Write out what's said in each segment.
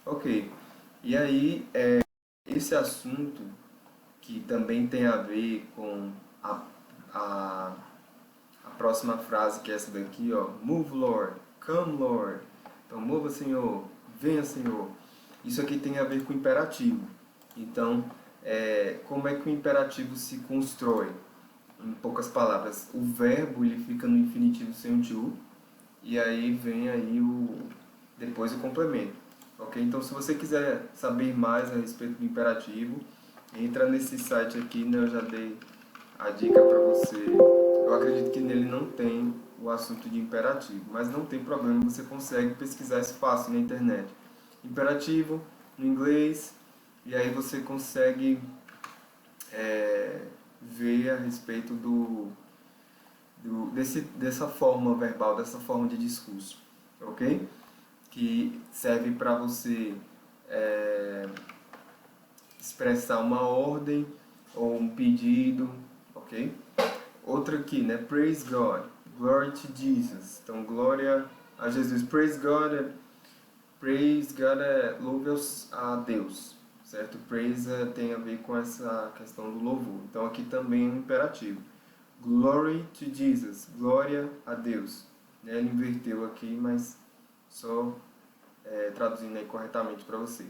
Ok. E aí, esse assunto que também tem a ver com a, a próxima frase, que é essa daqui, ó. Move, Lord. Come, Lord. Então, mova, Senhor. Venha, Senhor. Isso aqui tem a ver com o imperativo. Então, como é que o imperativo se constrói? Em poucas palavras, o verbo ele fica no infinitivo sem o to, e aí vem aí depois o complemento. Ok? Então, se você quiser saber mais a respeito do imperativo, entra nesse site aqui, né? Eu já dei a dica para você. Eu acredito que nele não tem o assunto de imperativo, mas não tem problema, você consegue pesquisar isso fácil na internet. Imperativo no inglês, e aí você consegue ver a respeito dessa forma verbal, dessa forma de discurso, ok? Que serve para você expressar uma ordem ou um pedido, ok? Outra aqui, né? Praise God, glory to Jesus. Então, glória a Jesus. Praise God louve a Deus, certo? Praise tem a ver com essa questão do louvor. Então, aqui também é um imperativo. Glory to Jesus, glória a Deus. Ele inverteu aqui, mas só traduzindo aí corretamente para você.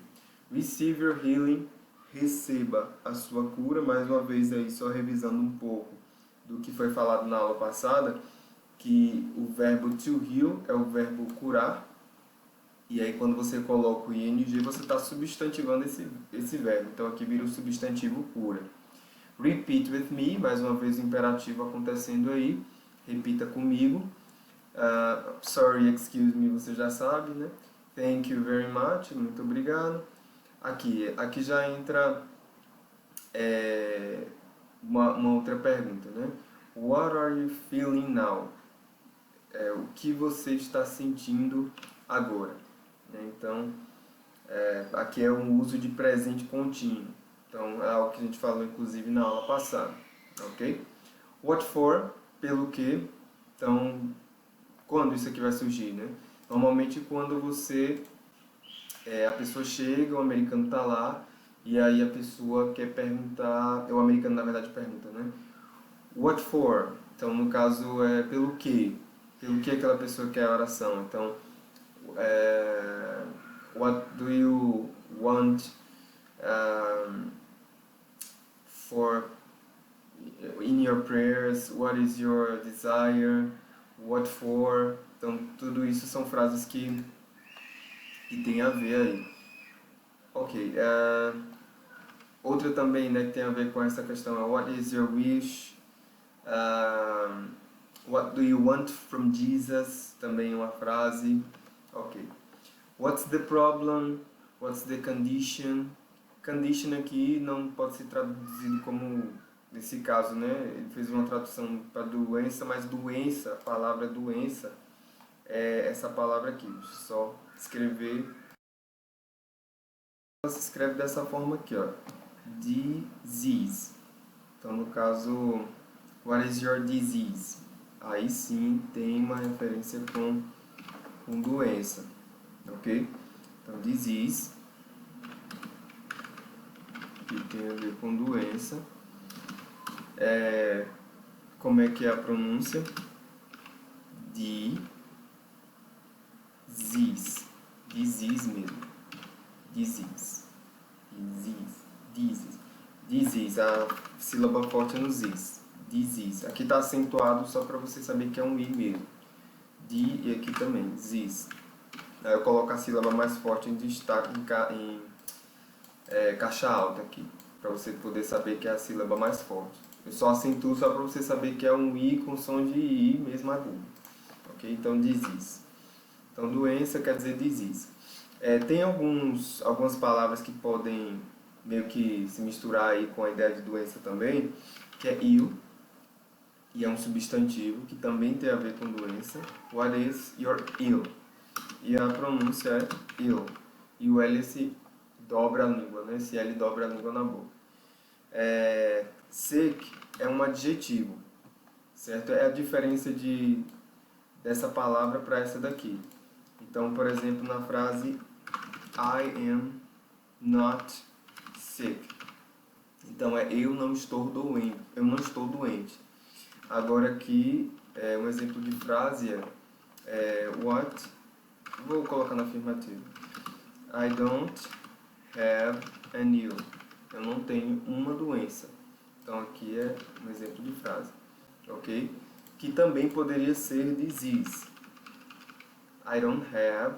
Receive your healing, receba a sua cura. Mais uma vez aí, só revisando um pouco do que foi falado na aula passada, que o verbo to heal é o verbo curar, e aí quando você coloca o ing, você está substantivando esse verbo. Então aqui vira o substantivo cura. Repeat with me, mais uma vez o imperativo acontecendo aí. Repita comigo. Sorry, excuse me, você já sabe, né? Thank you very much, muito obrigado. Aqui já entra uma outra pergunta, né? What are you feeling now? O que você está sentindo agora? Então, aqui é um uso de presente contínuo. Então, é algo que a gente falou, inclusive, na aula passada. Ok? What for? Pelo que? Então, quando isso aqui vai surgir, né? Normalmente, quando a pessoa chega, o americano está lá, e aí a pessoa quer perguntar, o americano, na verdade, pergunta, né? What for? Então, no caso, é pelo que? Pelo que aquela pessoa quer a oração. Então, what do you want for in your prayers? What is your desire? What for? Então, tudo isso são frases que tem a ver aí. Ok. Outra também, né, que tem a ver com essa questão é what is your wish? What do you want from Jesus? Também uma frase. Ok. What's the problem? What's the condition? Condition aqui não pode ser traduzido como, nesse caso, né? Ele fez uma tradução para doença, mas doença, a palavra doença, é essa palavra aqui. Deixa eu só escrever. Se escreve dessa forma aqui, ó. Disease. Então, no caso, what is your disease? Aí sim tem uma referência com doença, ok? Então, disease, que tem a ver com doença. Como é que é a pronúncia? Disease. Disease mesmo. Disease. Disease. A sílaba forte é no zis. Disease. Aqui está acentuado só para você saber que é um i mesmo. E aqui também, zis. Aí eu coloco a sílaba mais forte em destaque, em caixa alta aqui, para você poder saber que é a sílaba mais forte. Eu só acentuo só para você saber que é um i com som de i mesmo agudo. Ok? Então, disease. Então, doença quer dizer disease. Tem algumas palavras que podem meio que se misturar aí com a ideia de doença também, que é ill, e é um substantivo que também tem a ver com doença. What is your ill? E a pronúncia é ill. E o L se dobra a língua, né? Esse L dobra a língua na boca. Sick é um adjetivo, certo? É a diferença dessa palavra para essa daqui. Então, por exemplo, na frase I am not sick. Então eu não estou doente. Agora aqui, um exemplo de frase é what? Vou colocar na afirmativa. I don't have an ill. Eu não tenho uma doença. Então aqui é um exemplo de frase, ok? Que também poderia ser disease. I don't have,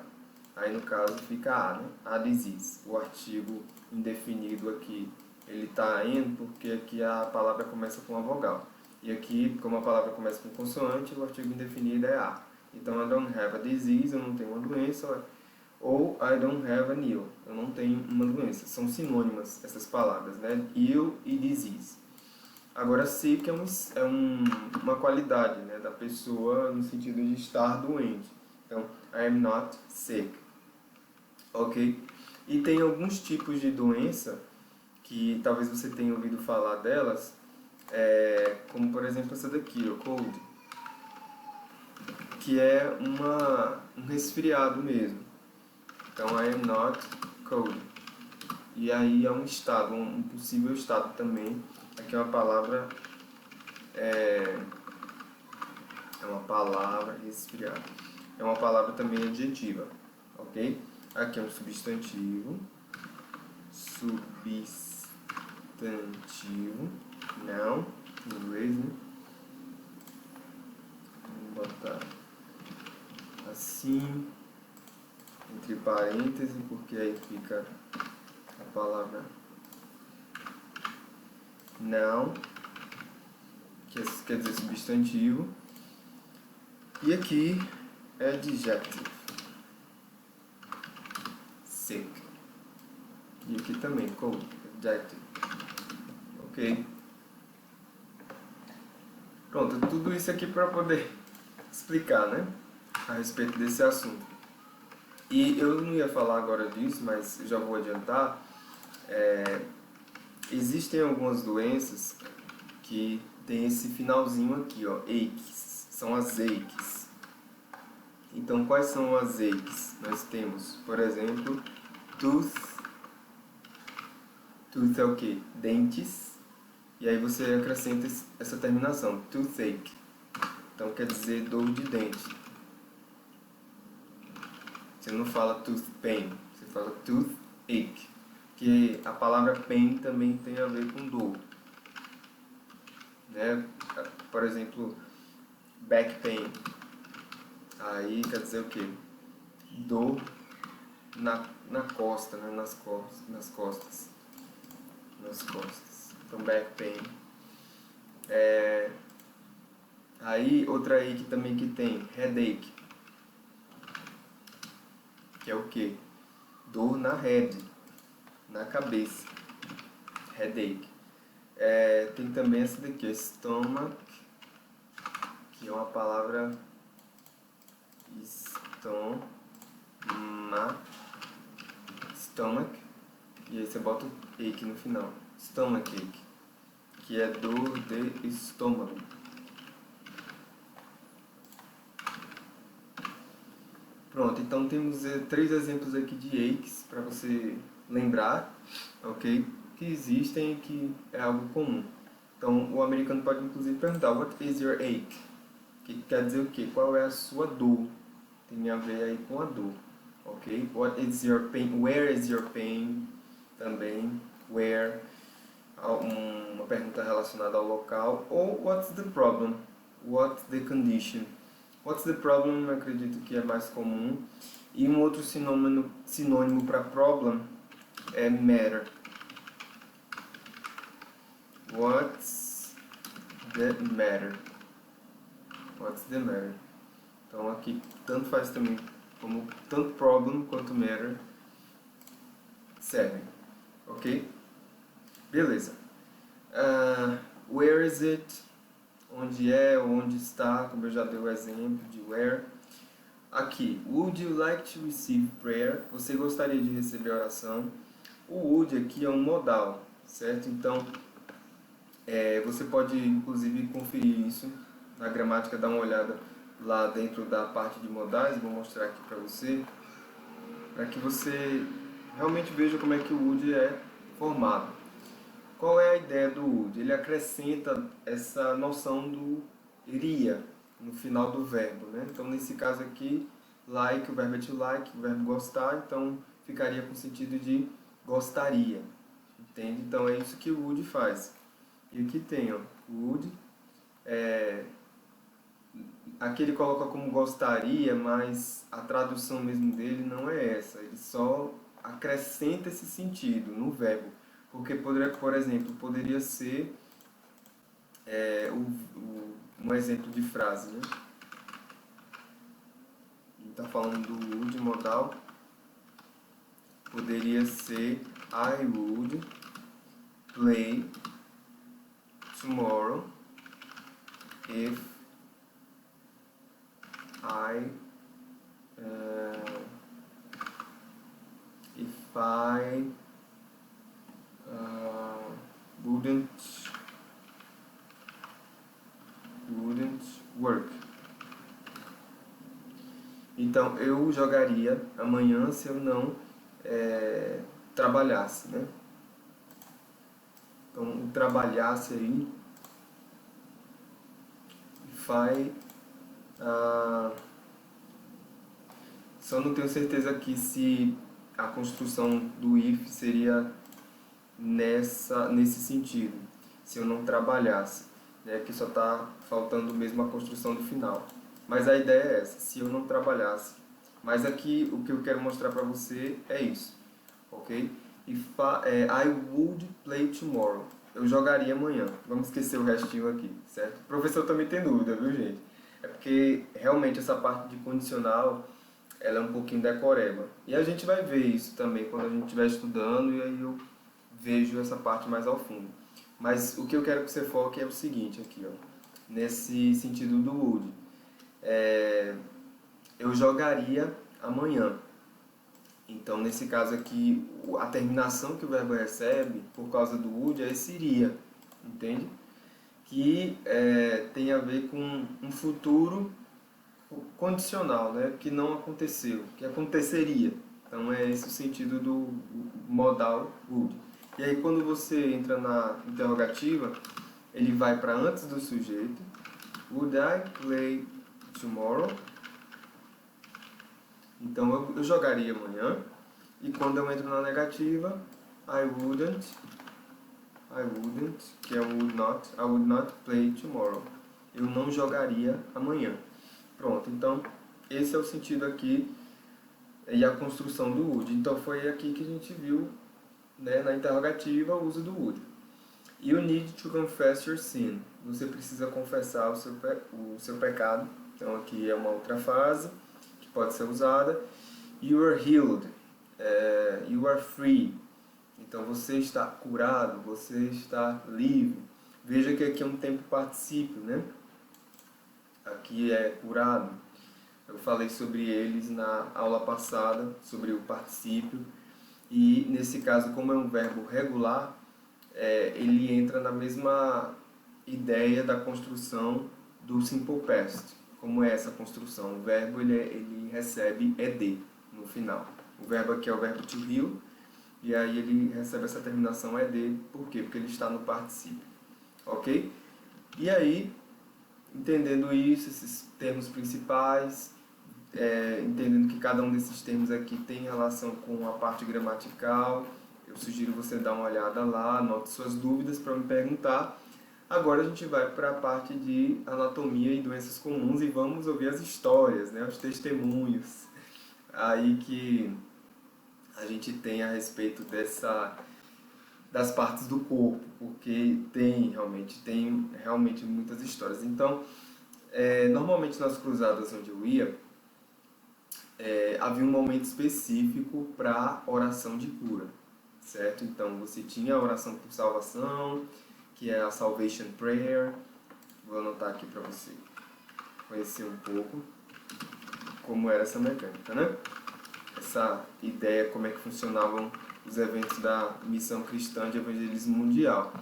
aí no caso fica a, né? A disease. O artigo indefinido aqui, ele está indo porque aqui a palavra começa com uma vogal. E aqui, como a palavra começa com consoante, o artigo indefinido é a. Então, I don't have a disease, eu não tenho uma doença. Ou I don't have an ill, eu não tenho uma doença. São sinônimas essas palavras, né? Ill e disease. Agora, sick é uma qualidade, né, da pessoa no sentido de estar doente. Então, I am not sick. Ok? E tem alguns tipos de doença que talvez você tenha ouvido falar delas, como por exemplo essa daqui, o cold, que é um resfriado mesmo. Então, I am not cold. E aí é um estado, um possível estado também. Aqui é uma palavra, é uma palavra resfriado. É uma palavra também adjetiva, ok? Aqui é um substantivo. Não, em inglês, né? Vamos botar assim, entre parênteses, porque aí fica a palavra noun, que quer dizer substantivo. E aqui é adjective, sick. E aqui também, cold, adjective. Ok? Pronto, tudo isso aqui para poder explicar, né, a respeito desse assunto. E eu não ia falar agora disso, mas já vou adiantar. Existem algumas doenças que tem esse finalzinho aqui, ó, aches, são as aches. Então, quais são as aches? Nós temos, por exemplo, tooth é o quê? Dentes. E aí você acrescenta essa terminação, toothache. Então quer dizer dor de dente. Você não fala tooth pain, você fala toothache. Que a palavra pain também tem a ver com dor. Né? Por exemplo, back pain. Aí quer dizer o quê? Dor na costa, né? Nas costas. Então, back pain. Aí, outra ache também que tem, headache. Que é o quê? Dor na head, na cabeça. Headache. Tem também essa daqui, stomach, que é uma palavra stomach, e aí você bota o ache no final, stomach ache, que é dor de estômago. Pronto, então temos 3 exemplos aqui de aches para você lembrar, ok? Que existem e que é algo comum. Então o americano pode inclusive perguntar, what is your ache? Que quer dizer o quê? Qual é a sua dor? Tem a ver aí com a dor, ok? What is your pain? Where is your pain? Também, where, uma pergunta relacionada ao local. Ou what's the problem? What's the condition? What's the problem? Eu acredito que é mais comum. E um outro sinônimo para problem é matter. What's the matter? What's the matter? Então aqui tanto faz também, como tanto problem quanto matter servem, ok? Beleza. Where is it? Onde é, onde está, como eu já dei o exemplo de where. Aqui, would you like to receive prayer? Você gostaria de receber oração? O would aqui é um modal, certo? Então, você pode inclusive conferir isso na gramática, dar uma olhada lá dentro da parte de modais. Vou mostrar aqui para você, para que você realmente veja como é que o would é formado. Qual é a ideia do would? Ele acrescenta essa noção do iria no final do verbo, né? Então, nesse caso aqui, like, o verbo é to like, o verbo gostar, então ficaria com o sentido de gostaria, entende? Então, é isso que o would faz. E aqui tem, ó, would, aqui ele coloca como gostaria, mas a tradução mesmo dele não é essa, ele só acrescenta esse sentido no verbo. Porque, por exemplo, poderia ser um exemplo de frase, né? A gente está falando do would modal, poderia ser I would play tomorrow if I wouldn't work. Então, eu jogaria amanhã se eu não trabalhasse, né? Então, o trabalhasse aí, só não tenho certeza aqui se a construção do if seria nesse sentido, se eu não trabalhasse, né? Que só está faltando mesmo a construção do final. Mas a ideia é essa, se eu não trabalhasse. Mas aqui o que eu quero mostrar para você é isso, ok? I would play tomorrow. Eu jogaria amanhã. Vamos esquecer o restinho aqui, certo? O professor também tem dúvida, viu, gente? É porque realmente essa parte de condicional ela é um pouquinho decoreba. E a gente vai ver isso também quando a gente estiver estudando e aí eu vejo essa parte mais ao fundo. Mas o que eu quero que você foque é o seguinte aqui, ó, nesse sentido do would. Eu jogaria amanhã. Então, nesse caso aqui, a terminação que o verbo recebe, por causa do would, é esse iria, entende? Que tem a ver com um futuro condicional, né? Que não aconteceu, que aconteceria. Então, é esse o sentido do modal would. E aí, quando você entra na interrogativa, ele vai para antes do sujeito. Would I play tomorrow? Então, eu jogaria amanhã. E quando eu entro na negativa, I wouldn't, que é o I would not play tomorrow. Eu não jogaria amanhã. Pronto, então esse é o sentido aqui e a construção do would. Então foi aqui que a gente viu, né, na interrogativa o uso do would. You need to confess your sin. Você precisa confessar o seu pecado. Então aqui é uma outra frase que pode ser usada. You are healed. You are free. Então você está curado, você está livre. Veja que aqui é um tempo particípio, né? Aqui é curado. Eu falei sobre eles na aula passada, sobre o particípio. E nesse caso, como é um verbo regular, ele entra na mesma ideia da construção do simple past. Como é essa construção? O verbo ele recebe ed no final. O verbo aqui é o verbo to heal, e aí ele recebe essa terminação ed, por quê? Porque ele está no particípio. Ok? E aí, entendendo isso, esses termos principais, entendendo que cada um desses termos aqui tem relação com a parte gramatical, eu sugiro você dar uma olhada lá, anote suas dúvidas para me perguntar. Agora a gente vai para a parte de anatomia e doenças comuns e vamos ouvir as histórias, né, os testemunhos aí que a gente tem a respeito das partes do corpo, porque tem realmente muitas histórias. Então, normalmente nas cruzadas onde eu ia, havia um momento específico para oração de cura, certo? Então, você tinha a oração por salvação, que é a Salvation Prayer. Vou anotar aqui para você conhecer um pouco como era essa mecânica, né? Essa ideia, como é que funcionavam os eventos da missão cristã de evangelismo mundial.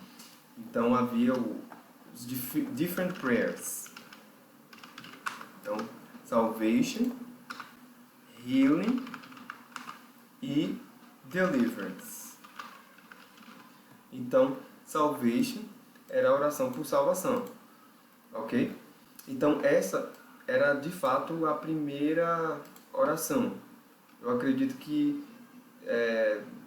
Então, havia os different prayers. Então, salvation, healing e deliverance. Então, salvation era a oração por salvação, ok? Então, essa era de fato a primeira oração. Eu acredito que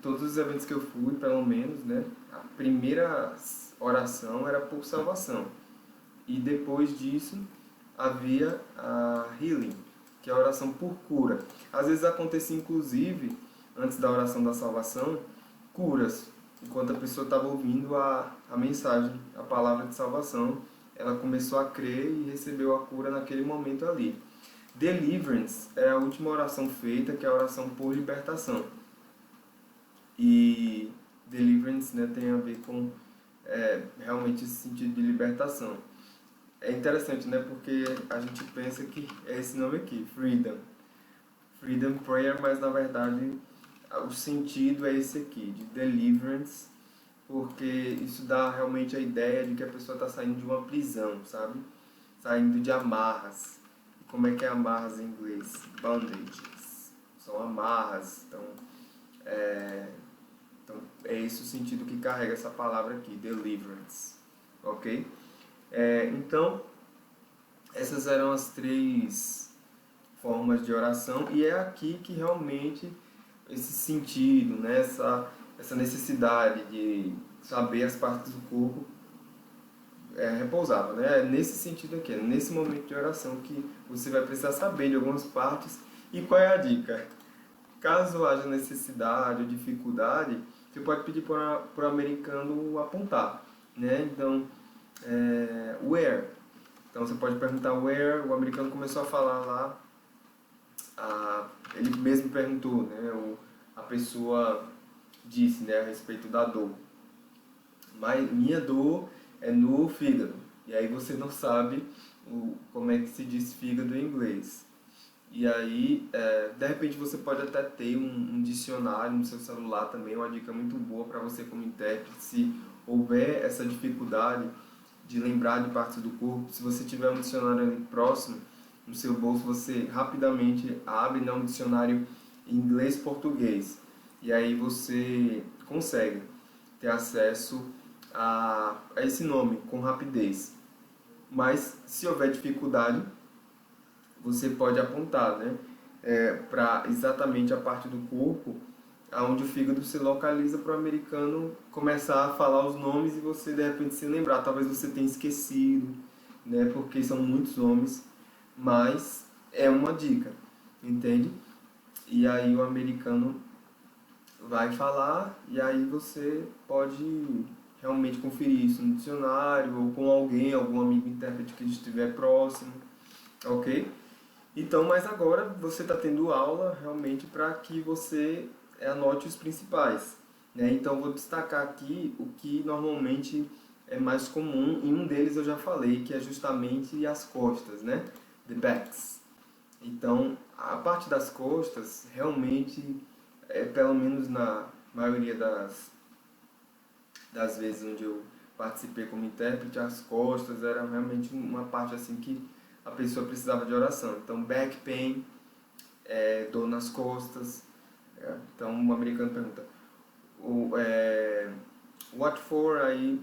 todos os eventos que eu fui, pelo menos, né, a primeira oração era por salvação. E depois disso havia a healing, que é a oração por cura. Às vezes acontecia, inclusive, antes da oração da salvação, curas. Enquanto a pessoa estava ouvindo a mensagem, a palavra de salvação, ela começou a crer e recebeu a cura naquele momento ali. Deliverance é a última oração feita, que é a oração por libertação. E deliverance, né, tem a ver com realmente esse sentido de libertação. É interessante, né, porque a gente pensa que é esse nome aqui, Freedom. Freedom Prayer, mas na verdade o sentido é esse aqui, de deliverance, porque isso dá realmente a ideia de que a pessoa está saindo de uma prisão, sabe? Saindo de amarras. Como é que é amarras em inglês? Bondages. São amarras. Então é esse o sentido que carrega essa palavra aqui, deliverance. Ok? Então, essas eram as 3 formas de oração, e é aqui que realmente esse sentido, né, essa necessidade de saber as partes do corpo repousava, né? É nesse sentido aqui, é nesse momento de oração que você vai precisar saber de algumas partes. E qual é a dica? Caso haja necessidade ou dificuldade, você pode pedir para o americano apontar, né? Então, where? Então você pode perguntar where, o americano começou a falar lá, ele mesmo perguntou, né? A pessoa disse, né, a respeito da dor. Mas minha dor é no fígado. E aí você não sabe como é que se diz fígado em inglês. E aí, de repente você pode até ter um dicionário no seu celular também, uma dica muito boa para você como intérprete, se houver essa dificuldade de lembrar de partes do corpo. Se você tiver um dicionário ali próximo, no seu bolso, você rapidamente abre um dicionário em inglês-português. E aí você consegue ter acesso a esse nome com rapidez. Mas se houver dificuldade, você pode apontar, né, para exatamente a parte do corpo onde o fígado se localiza, para o americano começar a falar os nomes e você de repente se lembrar. Talvez você tenha esquecido, né, porque são muitos nomes, mas é uma dica, entende? E aí o americano vai falar e aí você pode realmente conferir isso no dicionário ou com alguém, algum amigo intérprete que estiver próximo, ok? Então, mas agora você está tendo aula realmente para que você anote os principais, né? Então, vou destacar aqui o que normalmente é mais comum, e um deles eu já falei, que é justamente as costas, né? The backs. Então, a parte das costas, realmente, pelo menos na maioria das vezes onde eu participei como intérprete, as costas era realmente uma parte assim que a pessoa precisava de oração. Então, back pain, dor nas costas. Então, um americano pergunta, what for? Aí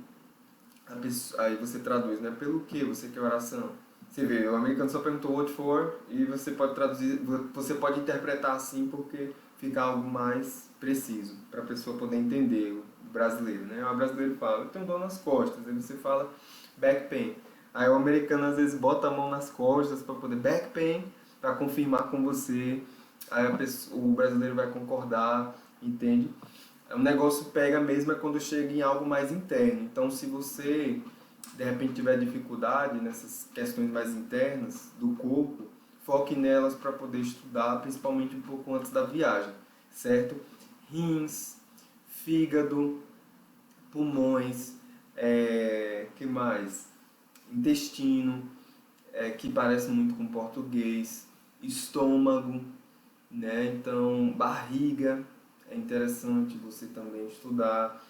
você traduz, né? Pelo que você quer oração? Você vê, o americano só perguntou what for e você pode traduzir, você pode interpretar assim porque fica algo mais preciso para a pessoa poder entender, o brasileiro, né? O brasileiro fala, eu tenho dor nas costas, aí você fala back pain. Aí o americano às vezes bota a mão nas costas para poder back pain, para confirmar com você. Aí o brasileiro vai concordar, entende? O negócio pega mesmo quando chega em algo mais interno. Então, se você de repente tiver dificuldade nessas questões mais internas do corpo, foque nelas para poder estudar, principalmente um pouco antes da viagem, certo? Rins, fígado, pulmões, que mais? Intestino, que parece muito com português, estômago, né? Então, barriga, é interessante você também estudar.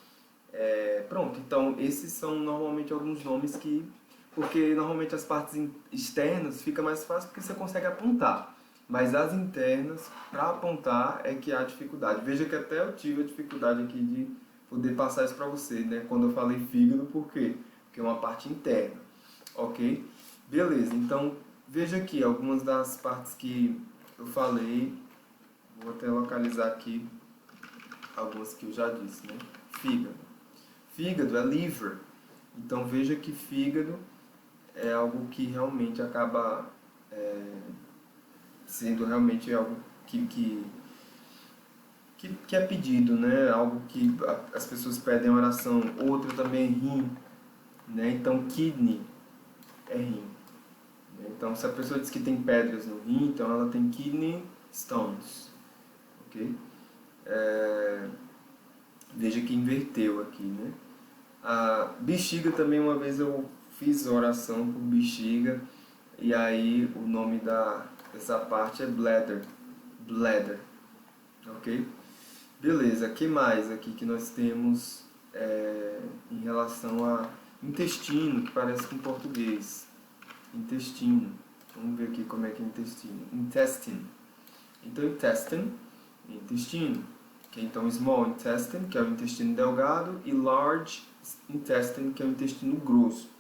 Pronto, então esses são normalmente alguns nomes que... Porque normalmente as partes externas fica mais fácil porque você consegue apontar. Mas as internas, para apontar, é que há dificuldade. Veja que até eu tive a dificuldade aqui de poder passar isso para você, né? Quando eu falei fígado, por quê? Porque é uma parte interna, ok? Beleza, então veja aqui algumas das partes que eu falei. Vou até localizar aqui algumas que eu já disse, né? Fígado. Fígado é liver. Então veja que fígado é algo que realmente acaba sendo realmente algo que é pedido, né? Algo que as pessoas pedem em oração. Outro também é rim, né? Então kidney é rim. Então se a pessoa diz que tem pedras no rim, então ela tem kidney stones, ok? Veja que inverteu aqui, né? A bexiga também, uma vez eu fiz oração por bexiga, e aí o nome dessa parte é bladder, bladder, ok? Beleza, que mais aqui que nós temos em relação a intestino, que parece com português, intestino, vamos ver aqui como é que é intestino, intestine, então intestino, que é então small intestine, que é o intestino delgado, e large intestine, que é o intestino grosso,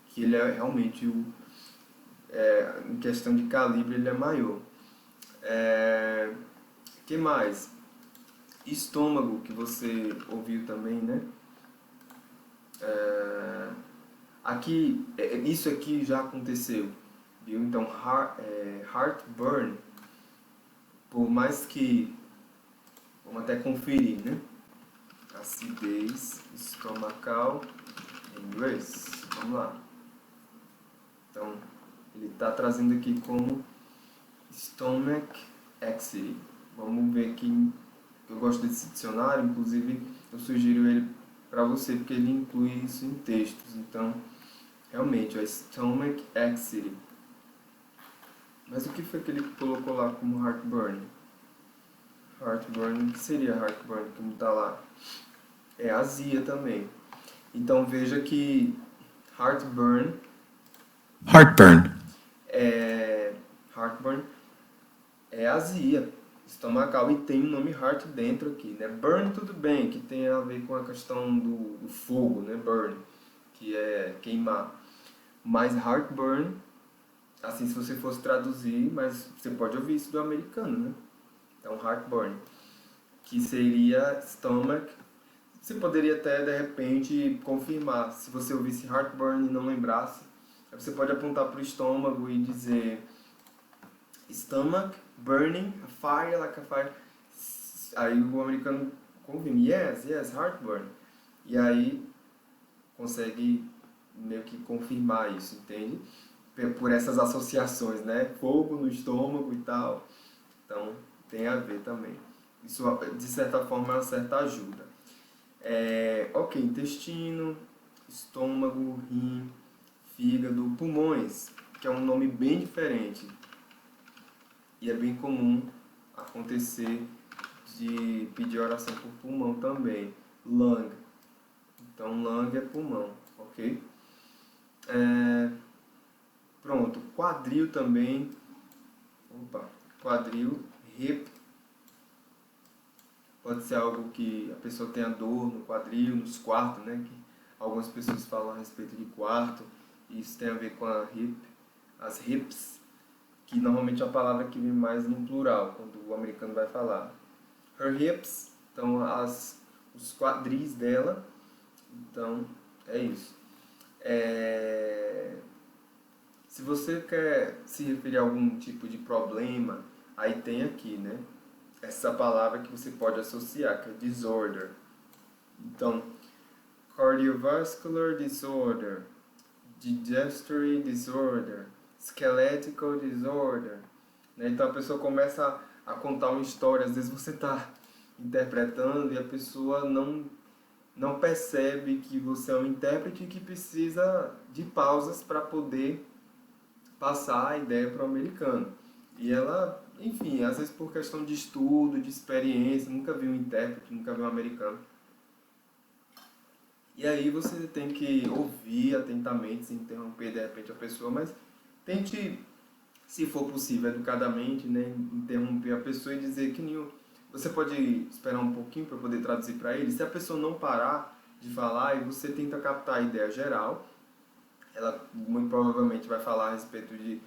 que ele é realmente em questão de calibre ele é maior. Que mais? Estômago, que você ouviu também, né? Aqui, isso aqui já aconteceu, viu? Então, heartburn, por mais que, vamos até conferir, né? Acidez estomacal em inglês. Vamos lá. Então, ele está trazendo aqui como stomach acid. Vamos ver aqui. Eu gosto desse dicionário, inclusive eu sugiro ele para você porque ele inclui isso em textos. Então, realmente, é stomach acid. Mas o que foi que ele colocou lá como heartburn? Heartburn, o que seria heartburn? Como está lá? É azia também. Então veja que heartburn Heartburn. heartburn é azia estomacal e tem o nome heart dentro aqui, né? Burn tudo bem, que tem a ver com a questão do fogo, né? Burn, que é queimar. Mas heartburn, assim se você fosse traduzir, mas você pode ouvir isso do americano, né? Então heartburn, que seria stomach. Você poderia até, de repente, confirmar. Se você ouvisse heartburn e não lembrasse, você pode apontar para o estômago e dizer stomach burning, a fire, like a fire. Aí o americano confirma, yes, heartburn. E aí consegue meio que confirmar isso, entende? Por essas associações, né? Fogo no estômago e tal. Então, tem a ver também. Isso, de certa forma, é uma certa ajuda. Ok, intestino, estômago, rim, fígado, pulmões, que é um nome bem diferente. E é bem comum acontecer de pedir oração por pulmão também. Lung. Então, lung é pulmão, ok? Pronto, quadril também. Opa, quadril, hip. Pode ser algo que a pessoa tenha dor no quadril, nos quartos, né? Que algumas pessoas falam a respeito de quarto. E isso tem a ver com a hip, as hips, que normalmente é a palavra que vem mais no plural, quando o americano vai falar. Her hips, então os quadris dela. Então, é isso. Se você quer se referir a algum tipo de problema, aí tem aqui, né? Essa palavra que você pode associar, que é disorder. Então, cardiovascular disorder, digestive disorder, skeletal disorder. Né? Então a pessoa começa a contar uma história, às vezes você está interpretando e a pessoa não percebe que você é um intérprete que precisa de pausas para poder passar a ideia para o americano. E ela, enfim, às vezes por questão de estudo, de experiência, nunca viu um intérprete, nunca viu um americano. E aí você tem que ouvir atentamente, sem interromper de repente a pessoa, mas tente se for possível, educadamente, né, interromper a pessoa e dizer que você pode esperar um pouquinho para poder traduzir para ele. Se a pessoa não parar de falar e você tenta captar a ideia geral, ela muito provavelmente vai falar a respeito de,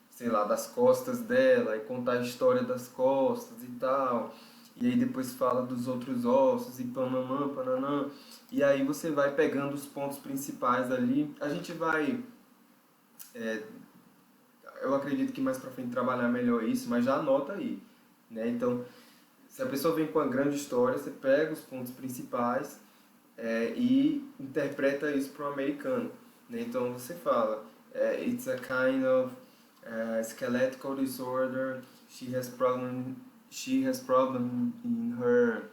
sei lá, das costas dela e contar a história das costas e tal. E aí depois fala dos outros ossos e panamã, pananã. E aí você vai pegando os pontos principais ali. A gente vai, eu acredito que mais pra frente trabalhar melhor isso, mas já anota aí, né? Então, se a pessoa vem com uma grande história, você pega os pontos principais e interpreta isso para o americano, né? Então você fala, it's a kind of skeletal disorder. She has problem in her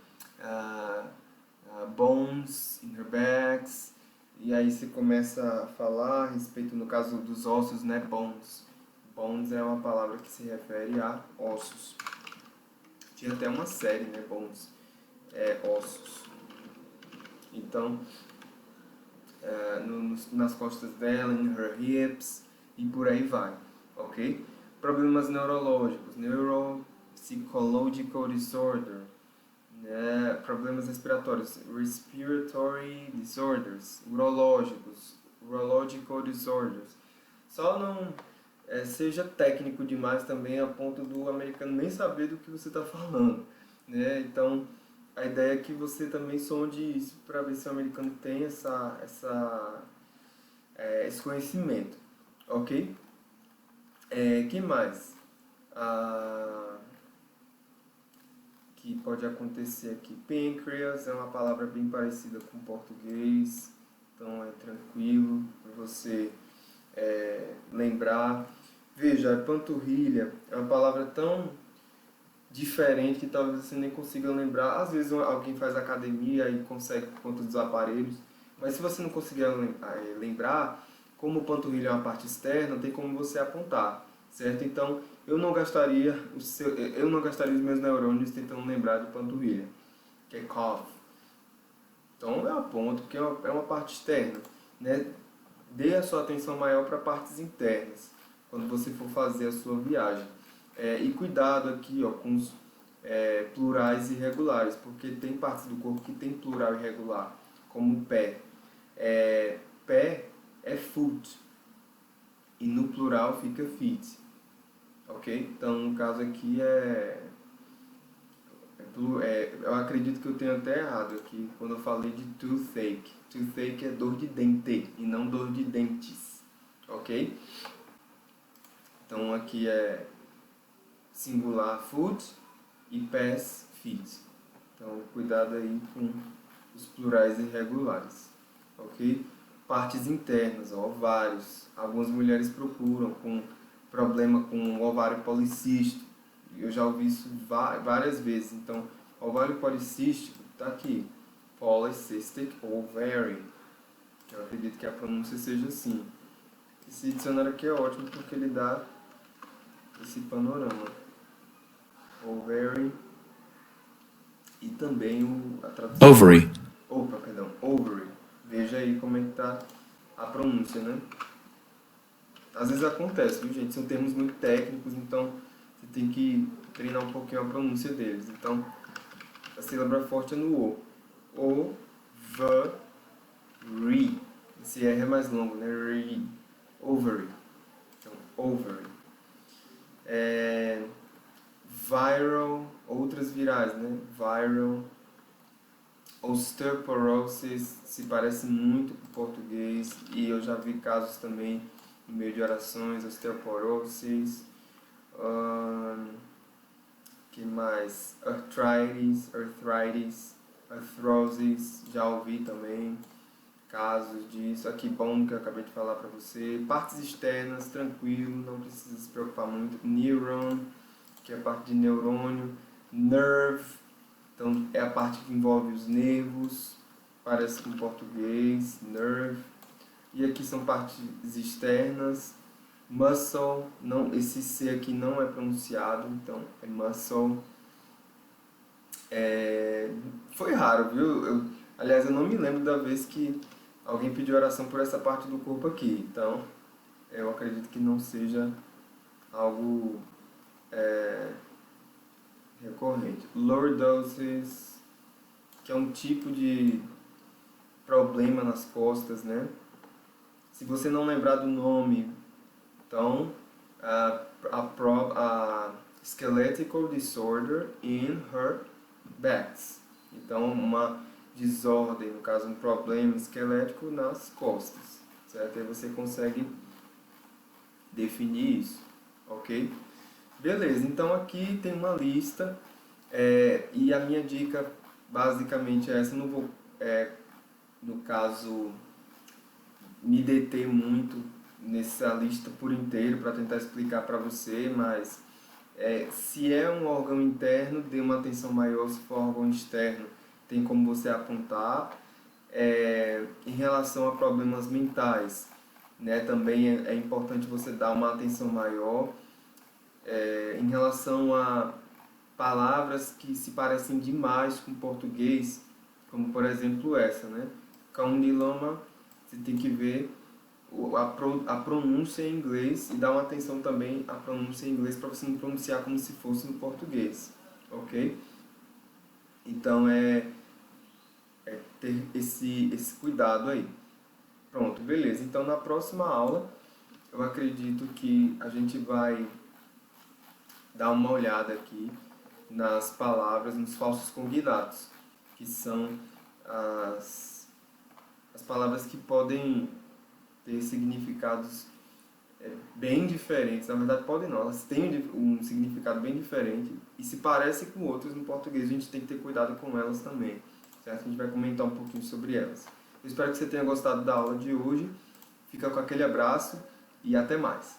bones, in her backs. E aí você começa a falar a respeito, no caso dos ossos, né? Bones. Bones é uma palavra que se refere a ossos. Tinha até uma série, né? Bones, ossos. Então, nas costas dela, in her hips, e por aí vai, ok? Problemas neurológicos, neuropsychological disorder, né? Problemas respiratórios, respiratory disorders, urológicos, urological disorders. Só não seja técnico demais também a ponto do americano nem saber do que você está falando, né? Então, a ideia é que você também sonde isso para ver se o americano tem esse conhecimento, ok? Que mais? Que pode acontecer aqui. Pâncreas é uma palavra bem parecida com o português, então é tranquilo para você lembrar. Veja, panturrilha é uma palavra tão diferente que talvez você nem consiga lembrar. Às vezes alguém faz academia e consegue por conta dos aparelhos, mas se você não conseguir lembrar, como panturrilha é uma parte externa, tem como você apontar, certo? Então, eu não gastaria os meus neurônios tentando lembrar de panturrilha, que é calf. Então, eu aponto, porque é uma parte externa, né? Dê a sua atenção maior para partes internas, quando você for fazer a sua viagem. E cuidado aqui com os plurais irregulares, porque tem partes do corpo que tem plural irregular, como o pé. Pé é foot, e no plural fica feet, ok? Então, no caso aqui eu acredito que eu tenho até errado aqui quando eu falei de toothache. Toothache é dor de dente e não dor de dentes, ok? Então aqui é singular foot e pés feet. Então cuidado aí com os plurais irregulares, ok? Partes internas, ovários. Algumas mulheres procuram com problema com ovário policístico. Eu já ouvi isso várias vezes. Então, ovário policístico está aqui. Polycystic ovary. Eu acredito que a pronúncia seja assim. Esse dicionário aqui é ótimo porque ele dá esse panorama. Ovary e também a tradução. Ovary. Ovary. Veja aí como é que está a pronúncia, né? Às vezes acontece, viu, gente? São termos muito técnicos, então você tem que treinar um pouquinho a pronúncia deles. Então, a sílaba forte é no O. Ovary. Esse R é mais longo, né? Ovary. Então, ovary. Viral, outras virais, né? Viral. Osteoporosis se parece muito com o português e eu já vi casos também no meio de orações, osteoporosis. Que mais? Arthritis, arthrosis, já ouvi também casos disso. Aqui bom que eu acabei de falar para você. Partes externas, tranquilo, não precisa se preocupar muito. Neuron, que é a parte de neurônio. Nerve, então é a parte que envolve os nervos, parece com português, nerve. E aqui são partes externas. Muscle, não, esse C aqui não é pronunciado, então é muscle. Foi raro, viu? Aliás, eu não me lembro da vez que alguém pediu oração por essa parte do corpo aqui, então eu acredito que não seja algo recorrente. Lordoses, que é um tipo de problema nas costas, né? Se você não lembrar do nome, então a skeletal disorder in her backs. Então, uma desordem, no caso, um problema esquelético nas costas, certo? Aí você consegue definir isso, ok? Beleza, então aqui tem uma lista e a minha dica basicamente é essa. Não vou, no caso, me deter muito nessa lista por inteiro para tentar explicar para você, mas se é um órgão interno, dê uma atenção maior. Se for órgão externo, tem como você apontar. Em relação a problemas mentais, né, também é importante você dar uma atenção maior. Em relação a palavras que se parecem demais com português, como por exemplo essa, né? Kaundilama, você tem que ver a pronúncia em inglês e dar uma atenção também à pronúncia em inglês para você não pronunciar como se fosse no português, ok? Então ter esse cuidado aí. Pronto, beleza. Então na próxima aula eu acredito que a gente vai dar uma olhada aqui nas palavras, nos falsos cognatos, que são as palavras que podem ter significados bem diferentes. Na verdade, podem não, elas têm um significado bem diferente e se parecem com outros no português. A gente tem que ter cuidado com elas também, certo? A gente vai comentar um pouquinho sobre elas. Eu espero que você tenha gostado da aula de hoje. Fica com aquele abraço e até mais.